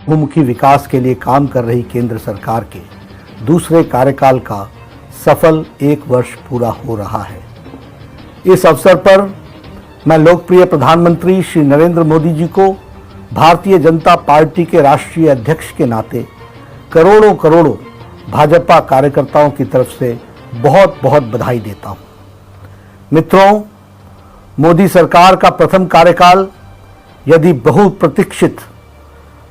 बहुमुखी विकास के लिए काम कर रही केंद्र सरकार के दूसरे कार्यकाल का सफल 1 वर्ष पूरा हो रहा है। इस अवसर पर मैं लोकप्रिय प्रधानमंत्री श्री नरेंद्र मोदी जी को भारतीय जनता पार्टी के राष्ट्रीय अध्यक्ष के नाते करोड़ों करोड़ों भाजपा कार्यकर्ताओं की तरफ से बहुत बहुत बधाई देता हूं। मित्रों, मोदी सरकार का प्रथम कार्यकाल यदि बहुप्रतीक्षित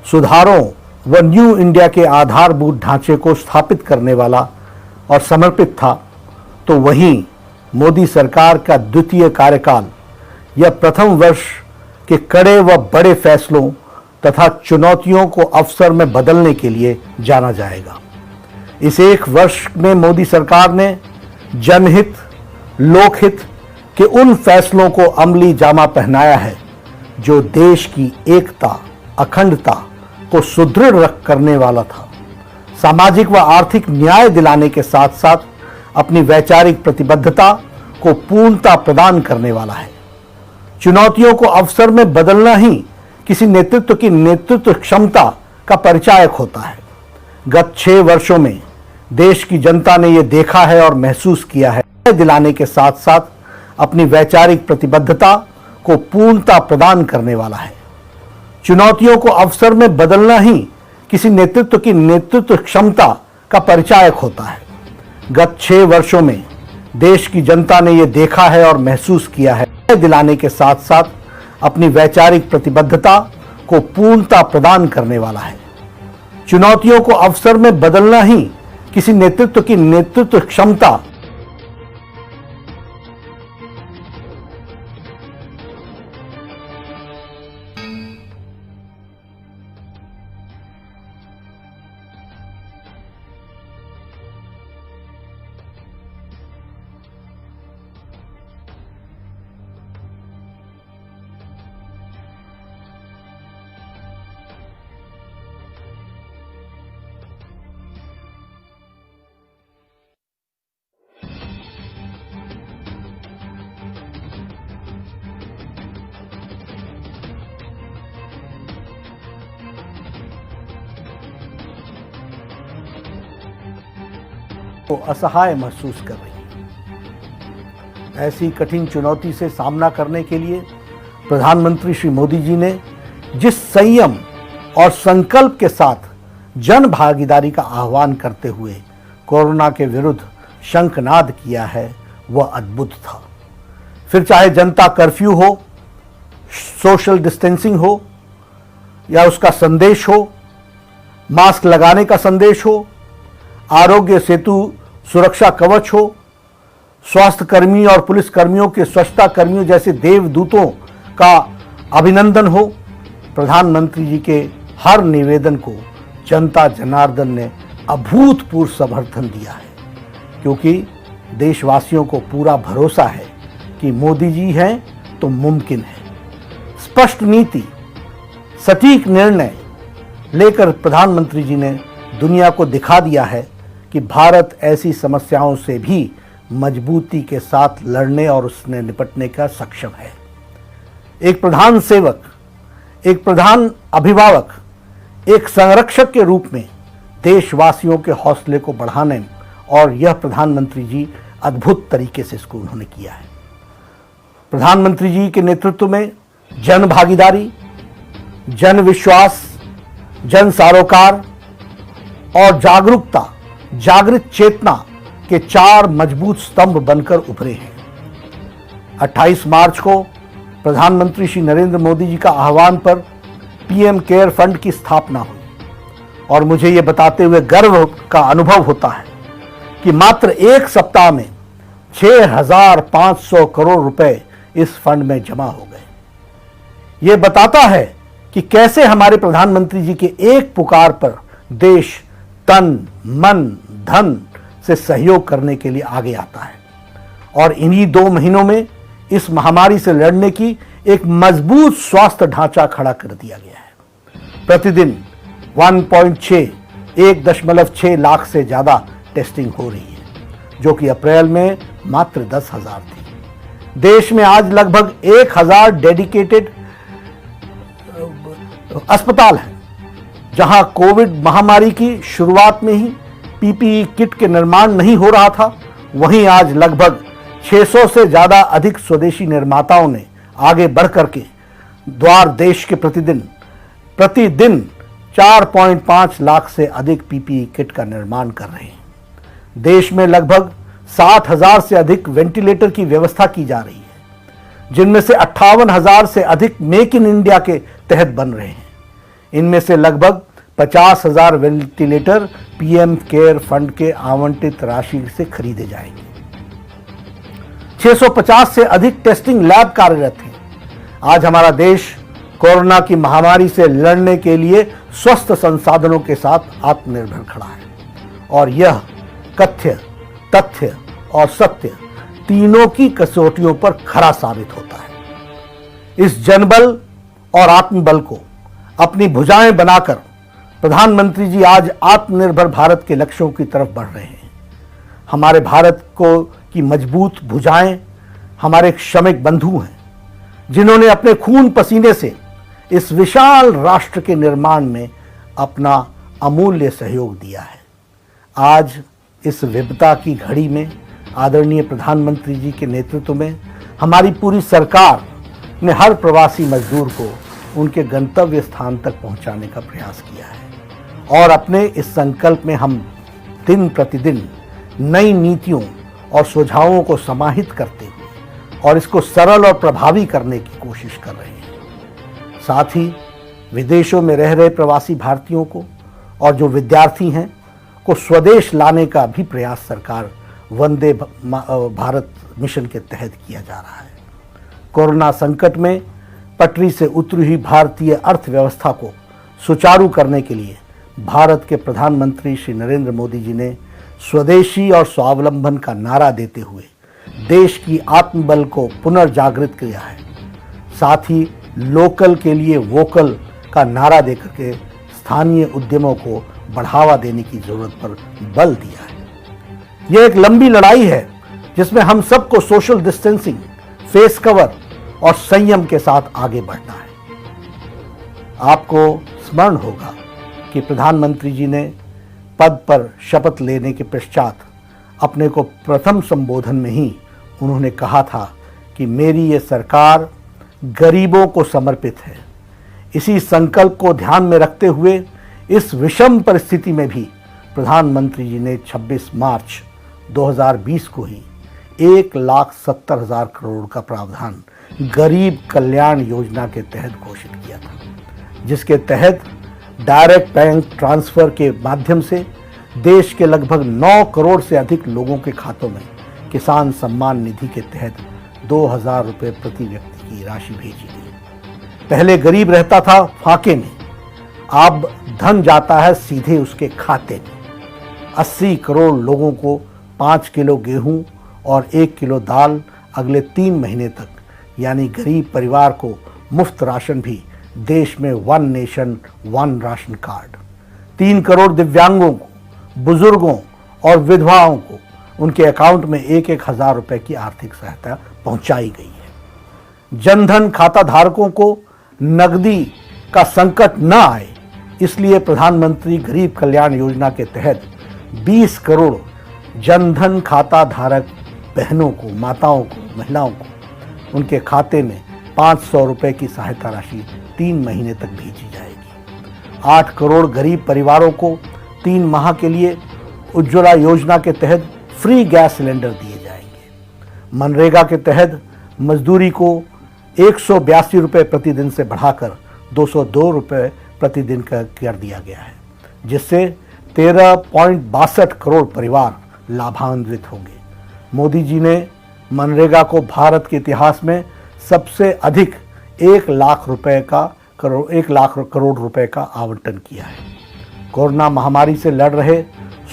सुधारों व न्यू इंडिया के आधारभूत ढांचे को स्थापित करने वाला और समर्पित था, तो वहीं मोदी सरकार का द्वितीय कार्यकाल यह प्रथम वर्ष के कड़े व बड़े फैसलों तथा चुनौतियों को अवसर में बदलने के लिए जाना जाएगा। इस 1 वर्ष में मोदी सरकार ने जनहित, लोकहित के उन फैसलों को अमली जामा पहनाया है जो देश की एकता, अखंडता को सुदृढ़ करने वाला था, सामाजिक व आर्थिक न्याय दिलाने के साथ साथ अपनी वैचारिक प्रतिबद्धता को पूर्णता प्रदान करने वाला है। चुनौतियों को अवसर में बदलना ही किसी नेतृत्व की नेतृत्व क्षमता का परिचायक होता है। गत 6 वर्षों में देश की जनता ने यह देखा है और महसूस किया है, दिलाने के साथ साथ अपनी वैचारिक प्रतिबद्धता को पूर्णता प्रदान करने वाला है। चुनौतियों को अवसर में बदलना ही किसी नेतृत्व की नेतृत्व क्षमता का परिचायक होता है। गत 6 वर्षों में देश की जनता ने यह देखा है और महसूस किया है, दिलाने के साथ साथ अपनी वैचारिक प्रतिबद्धता को पूर्णता प्रदान करने वाला है। चुनौतियों को अवसर में बदलना ही किसी नेतृत्व की नेतृत्व क्षमता को असहाय महसूस कर रही है। ऐसी कठिन चुनौती से सामना करने के लिए प्रधानमंत्री श्री मोदी जी ने जिस संयम और संकल्प के साथ जन भागीदारी का आह्वान करते हुए कोरोना के विरुद्ध शंखनाद किया है, वह अद्भुत था। फिर चाहे जनता कर्फ्यू हो, सोशल डिस्टेंसिंग हो, या उसका संदेश हो, मास्क लगाने का संदेश हो, आरोग्य सेतु सुरक्षा कवच हो, स्वास्थ्य कर्मी और पुलिस कर्मियों के स्वच्छता कर्मियों जैसे देवदूतों का अभिनंदन हो, प्रधानमंत्री जी के हर निवेदन को जनता जनार्दन ने अभूतपूर्व समर्थन दिया है, क्योंकि देशवासियों को पूरा भरोसा है कि मोदी जी हैं तो मुमकिन है। स्पष्ट नीति, सटीक निर्णय लेकर प्रधानमंत्री जी ने दुनिया को दिखा दिया है कि भारत ऐसी समस्याओं से भी मजबूती के साथ लड़ने और उसने निपटने का सक्षम है। एक प्रधान सेवक, एक प्रधान अभिभावक, एक संरक्षक के रूप में देशवासियों के हौसले को बढ़ाने, और यह प्रधानमंत्री जी अद्भुत तरीके से इसको उन्होंने किया है। प्रधानमंत्री जी के नेतृत्व में जन भागीदारी, जन विश्वास, जन सरोकार और जागरूकता, जागृत चेतना के 4 मजबूत स्तंभ बनकर उभरे हैं। 28 मार्च को प्रधानमंत्री श्री नरेंद्र मोदी जी का आह्वान पर पीएम केयर फंड की स्थापना हुई, और मुझे ये बताते हुए गर्व का अनुभव होता है कि मात्र 1 सप्ताह में 6,500 करोड़ रुपए इस फंड में जमा हो गए। ये बताता है कि कैसे हमारे प्रधानमंत्री जी के एक पुकार पर देश तन, मन, धन से सहयोग करने के लिए आगे आता है, और इन्हीं 2 महीनों में इस महामारी से लड़ने की एक मजबूत स्वास्थ्य ढांचा खड़ा कर दिया गया है। प्रतिदिन 1.6 लाख से ज्यादा टेस्टिंग हो रही है, जो कि अप्रैल में मात्र 10,000 थी। देश में आज लगभग 1,000 डेडिकेटेड अस्पताल हैं, जहां कोविड महामारी की शुरुआत में ही पीपीई किट के निर्माण नहीं हो रहा था, वहीं आज लगभग 600 से ज्यादा अधिक स्वदेशी निर्माताओं ने आगे बढ़ करके द्वार देश के प्रतिदिन 4.5 लाख से अधिक पीपीई किट का निर्माण कर रहे हैं। देश में लगभग 60,000 से अधिक वेंटिलेटर की व्यवस्था की जा रही है, जिनमें से 58,000 से अधिक मेक इन इंडिया के तहत बन रहे हैं। इनमें से लगभग 50,000 वेंटिलेटर पीएम केयर फंड के आवंटित राशि से खरीदे जाएंगे। 650 से अधिक टेस्टिंग लैब कार्यरत हैं। आज हमारा देश कोरोना की महामारी से लड़ने के लिए स्वस्थ संसाधनों के साथ आत्मनिर्भर खड़ा है, और यह कथ्य, तथ्य और सत्य तीनों की कसौटियों पर खरा साबित होता है। इस जनबल और आत्मबल को अपनी भुजाएं बनाकर प्रधानमंत्री जी आज आत्मनिर्भर भारत के लक्ष्यों की तरफ बढ़ रहे हैं। हमारे भारत की मजबूत भुजाएं हमारे श्रमिक बंधु हैं, जिन्होंने अपने खून पसीने से इस विशाल राष्ट्र के निर्माण में अपना अमूल्य सहयोग दिया है। आज इस विपदा की घड़ी में आदरणीय प्रधानमंत्री जी के नेतृत्व में हमारी पूरी सरकार ने हर प्रवासी मजदूर को उनके गंतव्य स्थान तक पहुंचाने का प्रयास किया है, और अपने इस संकल्प में हम दिन प्रतिदिन नई नीतियों और सुझावों को समाहित करते हुए और इसको सरल और प्रभावी करने की कोशिश कर रहे हैं। साथ ही विदेशों में रह रहे प्रवासी भारतीयों को और जो विद्यार्थी हैं को स्वदेश लाने का भी प्रयास सरकार वंदे भारत मिशन के तहत किया जा रहा है। कोरोना संकट में पटरी से उतरी हुई भारतीय अर्थव्यवस्था को सुचारू करने के लिए भारत के प्रधानमंत्री श्री नरेंद्र मोदी जी ने स्वदेशी और स्वावलंबन का नारा देते हुए देश की आत्मबल को पुनर्जागृत किया है। साथ ही लोकल के लिए वोकल का नारा देकर के स्थानीय उद्यमों को बढ़ावा देने की जरूरत पर बल दिया है। यह एक लंबी लड़ाई है जिसमें हम सबको सोशल डिस्टेंसिंग, फेस कवर और संयम के साथ आगे बढ़ना है। आपको स्मरण होगा कि प्रधानमंत्री जी ने पद पर शपथ लेने के पश्चात अपने को प्रथम संबोधन में ही उन्होंने कहा था कि मेरी ये सरकार गरीबों को समर्पित है। इसी संकल्प को ध्यान में रखते हुए इस विषम परिस्थिति में भी प्रधानमंत्री जी ने 26 मार्च 2020 को ही 1,70,000 करोड़ का प्रावधान गरीब कल्याण योजना के तहत घोषित किया था, जिसके तहत डायरेक्ट बैंक ट्रांसफर के माध्यम से देश के लगभग 9 करोड़ से अधिक लोगों के खातों में किसान सम्मान निधि के तहत 2,000 रुपये प्रति व्यक्ति की राशि भेजी गई। पहले गरीब रहता था फाके में, अब धन जाता है सीधे उसके खाते में। 80 करोड़ लोगों को 5 किलो गेहूं और 1 किलो दाल अगले 3 महीने तक, यानी गरीब परिवार को मुफ्त राशन भी देश में 1 नेशन 1 राशन कार्ड। 3 करोड़ दिव्यांगों को, बुजुर्गों और विधवाओं को उनके अकाउंट में 1-1 हज़ार रुपये की आर्थिक सहायता पहुंचाई गई है। जनधन खाता धारकों को नकदी का संकट न आए, इसलिए प्रधानमंत्री गरीब कल्याण योजना के तहत 20 करोड़ जनधन खाता धारक बहनों को, माताओं को, महिलाओं को उनके खाते में 500 रुपये की सहायता राशि 3 महीने तक भेजी जाएगी। 8 करोड़ गरीब परिवारों को 3 माह के लिए उज्ज्वला योजना के तहत फ्री गैस सिलेंडर दिए जाएंगे। मनरेगा के तहत मजदूरी को 182 रुपये प्रतिदिन से बढ़ाकर 202 रुपये प्रतिदिन का कर दिया गया है, जिससे 13.62 करोड़ परिवार लाभान्वित होंगे। मोदी जी ने मनरेगा को भारत के इतिहास में सबसे अधिक 1 लाख करोड़ रुपए का आवंटन किया है। कोरोना महामारी से लड़ रहे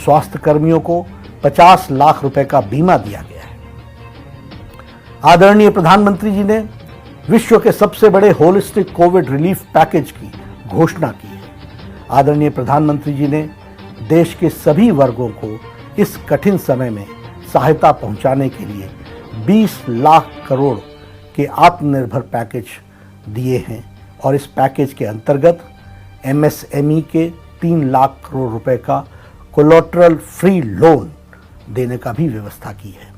स्वास्थ्य कर्मियों को 50 लाख रुपए का बीमा दिया गया है। आदरणीय प्रधानमंत्री जी ने विश्व के सबसे बड़े होलिस्टिक कोविड रिलीफ पैकेज की घोषणा की है। आदरणीय प्रधानमंत्री जी ने देश के सभी वर्गों को इस कठिन समय में सहायता पहुंचाने के लिए 20 लाख करोड़ के आत्मनिर्भर पैकेज दिए हैं, और इस पैकेज के अंतर्गत MSME के 3 लाख करोड़ रुपए का कोलेटरल फ्री लोन देने का भी व्यवस्था की है।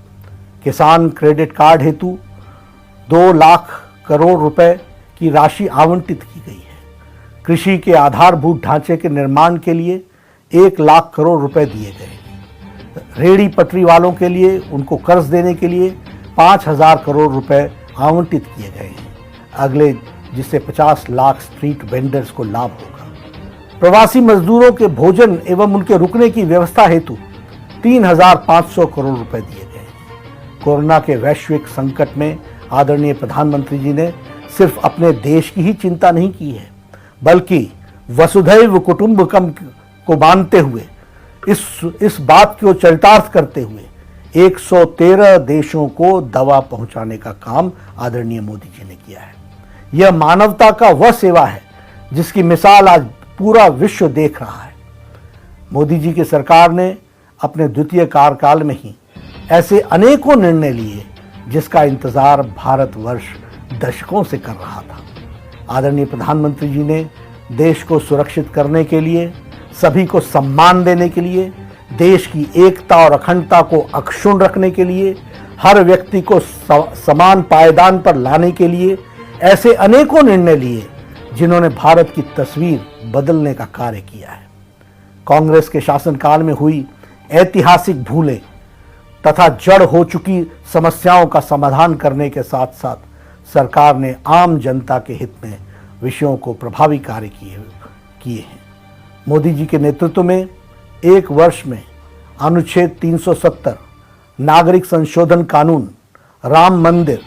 किसान क्रेडिट कार्ड हेतु 2 लाख करोड़ रुपए की राशि आवंटित की गई है। कृषि के आधारभूत ढांचे के निर्माण के लिए 1 लाख करोड़ रुपए दिए गए। रेहड़ी पटरी वालों के लिए उनको कर्ज देने के लिए 5,000 करोड़ रुपए आवंटित किए गए हैं अगले, जिससे 50 लाख स्ट्रीट वेंडर्स को लाभ होगा। प्रवासी मजदूरों के भोजन एवं उनके रुकने की व्यवस्था हेतु 3,500 करोड़ रुपए दिए गए हैं। कोरोना के वैश्विक संकट में आदरणीय प्रधानमंत्री जी ने सिर्फ अपने देश की ही चिंता नहीं की है, बल्कि वसुधैव कुटुंबकम को मानते हुए इस बात को चरितार्थ करते हुए 113 देशों को दवा पहुंचाने का काम आदरणीय मोदी जी ने किया है। यह मानवता का वह सेवा है जिसकी मिसाल आज पूरा विश्व देख रहा है। मोदी जी की सरकार ने अपने द्वितीय कार्यकाल में ही ऐसे अनेकों निर्णय लिए जिसका इंतजार भारतवर्ष दशकों से कर रहा था। आदरणीय प्रधानमंत्री जी ने देश को सुरक्षित करने के लिए, सभी को सम्मान देने के लिए, देश की एकता और अखंडता को अक्षुण्ण रखने के लिए, हर व्यक्ति को समान पायदान पर लाने के लिए ऐसे अनेकों निर्णय लिए जिन्होंने भारत की तस्वीर बदलने का कार्य किया है। कांग्रेस के शासनकाल में हुई ऐतिहासिक भूलें तथा जड़ हो चुकी समस्याओं का समाधान करने के साथ साथ सरकार ने आम जनता के हित में विषयों को प्रभावी कार्य किए हैं। मोदी जी के नेतृत्व में 1 वर्ष में अनुच्छेद 370, नागरिक संशोधन कानून, राम मंदिर,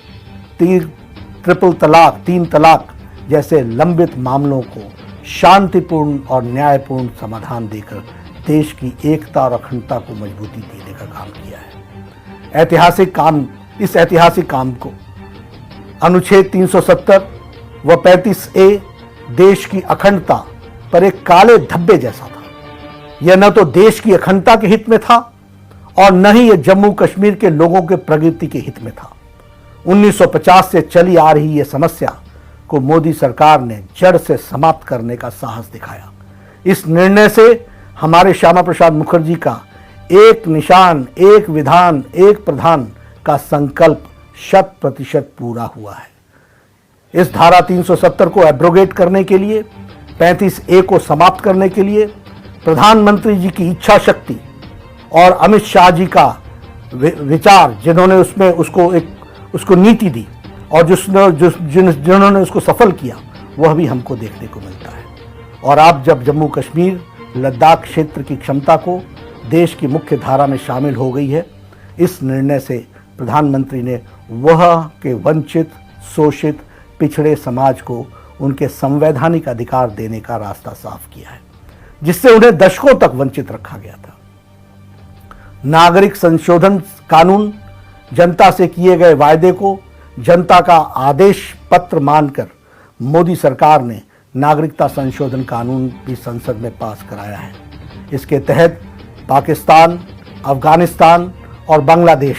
3 तलाक जैसे लंबित मामलों को शांतिपूर्ण और न्यायपूर्ण समाधान देकर देश की एकता और अखंडता को मजबूती देने का काम किया है। इस ऐतिहासिक काम को अनुच्छेद 370 व 35A देश की अखंडता पर एक काले धब्बे जैसा था। यह न तो देश की अखंडता के हित में था और न ही यह जम्मू कश्मीर के लोगों के प्रगति के हित में था। 1950 से चली आ रही यह समस्या को मोदी सरकार ने जड़ से समाप्त करने का साहस दिखाया। इस निर्णय से हमारे श्यामा प्रसाद मुखर्जी का एक निशान, एक विधान, एक प्रधान का संकल्प 100% पूरा हुआ है। इस धारा 370 को एब्रोगेट करने के लिए, 35A को समाप्त करने के लिए प्रधानमंत्री जी की इच्छा शक्ति और अमित शाह जी का विचार, जिन्होंने उसमें उसको नीति दी और जिन्होंने उसको सफल किया, वह भी हमको देखने को मिलता है। और आप जब जम्मू कश्मीर, लद्दाख क्षेत्र की क्षमता को देश की मुख्य धारा में शामिल हो गई है, इस निर्णय से प्रधानमंत्री ने वह के वंचित, शोषित, पिछड़े समाज को उनके संवैधानिक अधिकार देने का रास्ता साफ किया है, जिससे उन्हें दशकों तक वंचित रखा गया था। नागरिक संशोधन कानून जनता से किए गए वायदे को जनता का आदेश पत्र मानकर मोदी सरकार ने नागरिकता संशोधन कानून भी संसद में पास कराया है। इसके तहत पाकिस्तान, अफगानिस्तान और बांग्लादेश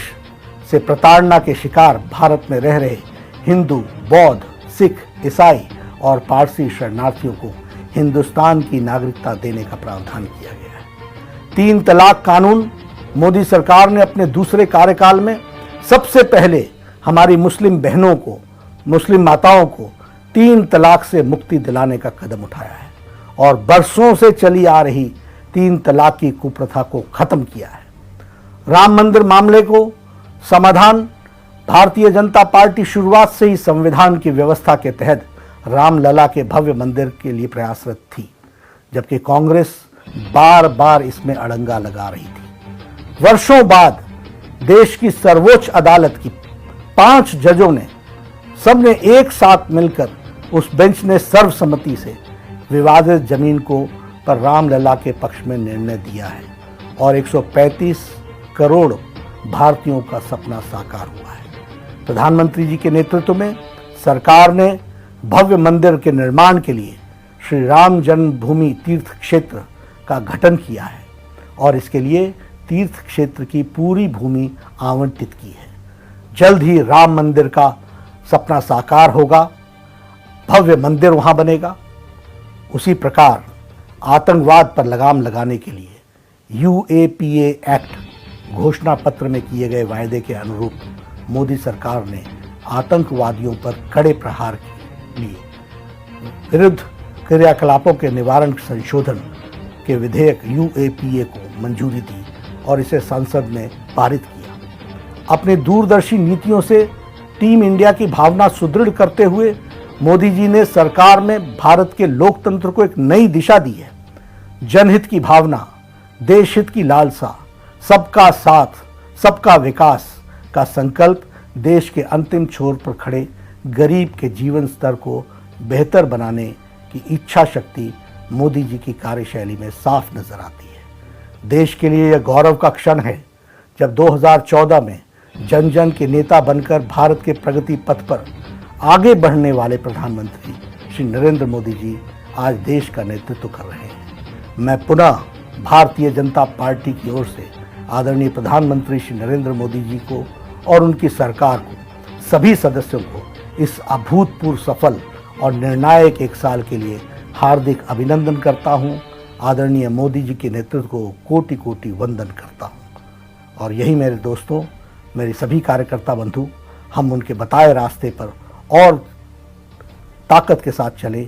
से प्रताड़ना के शिकार भारत में रह रहे हिंदू, बौद्ध, सिख, ईसाई और पारसी शरणार्थियों को हिंदुस्तान की नागरिकता देने का प्रावधान किया गया है। 3 तलाक कानून मोदी सरकार ने अपने दूसरे कार्यकाल में सबसे पहले हमारी मुस्लिम बहनों को, मुस्लिम माताओं को 3 तलाक से मुक्ति दिलाने का कदम उठाया है और बरसों से चली आ रही 3 तलाक की कुप्रथा को खत्म किया है। राम मंदिर मामले को समाधान, भारतीय जनता पार्टी शुरुआत से ही संविधान की व्यवस्था के तहत रामलला के भव्य मंदिर के लिए प्रयासरत थी, जबकि कांग्रेस बार बार इसमें अड़ंगा लगा रही थी। वर्षों बाद देश की सर्वोच्च अदालत की 5 जजों ने सबने एक साथ मिलकर उस बेंच ने सर्वसम्मति से विवादित जमीन को पर रामलला के पक्ष में निर्णय दिया है और 135 करोड़ भारतीयों का सपना साकार हुआ है। प्रधानमंत्री जी के नेतृत्व में सरकार ने भव्य मंदिर के निर्माण के लिए श्री राम जन्मभूमि तीर्थ क्षेत्र का गठन किया है और इसके लिए तीर्थ क्षेत्र की पूरी भूमि आवंटित की है। जल्द ही राम मंदिर का सपना साकार होगा, भव्य मंदिर वहां बनेगा उसी प्रकार आतंकवाद पर लगाम लगाने के लिए UAPA एक्ट घोषणा पत्र में किए गए वायदे के अनुरूप मोदी सरकार ने आतंकवादियों पर कड़े प्रहार के लिए विरुद्ध क्रियाकलापों के निवारण संशोधन के विधेयक UAPA को मंजूरी दी और इसे संसद में पारित किया। अपनी दूरदर्शी नीतियों से टीम इंडिया की भावना सुदृढ़ करते हुए मोदी जी ने सरकार में भारत के लोकतंत्र को एक नई दिशा दी है। जनहित की भावना, देश हित की लालसा, सबका साथ सबका विकास का संकल्प देश के अंतिम छोर पर खड़े गरीब के जीवन स्तर को बेहतर बनाने की इच्छा शक्ति मोदी जी की कार्यशैली में साफ नजर आती है। देश के लिए यह गौरव का क्षण है जब 2014 में जन जन के नेता बनकर भारत के प्रगति पथ पर आगे बढ़ने वाले प्रधानमंत्री श्री नरेंद्र मोदी जी आज देश का नेतृत्व कर रहे हैं। मैं पुनः भारतीय जनता पार्टी की ओर से आदरणीय प्रधानमंत्री श्री नरेंद्र मोदी जी को और उनकी सरकार को, सभी सदस्यों को इस अभूतपूर्व सफल और निर्णायक एक साल के लिए हार्दिक अभिनंदन करता हूं। आदरणीय मोदी जी के नेतृत्व को कोटि कोटि वंदन करता हूं। और यही मेरे दोस्तों, मेरे सभी कार्यकर्ता बंधु, हम उनके बताए रास्ते पर और ताकत के साथ चले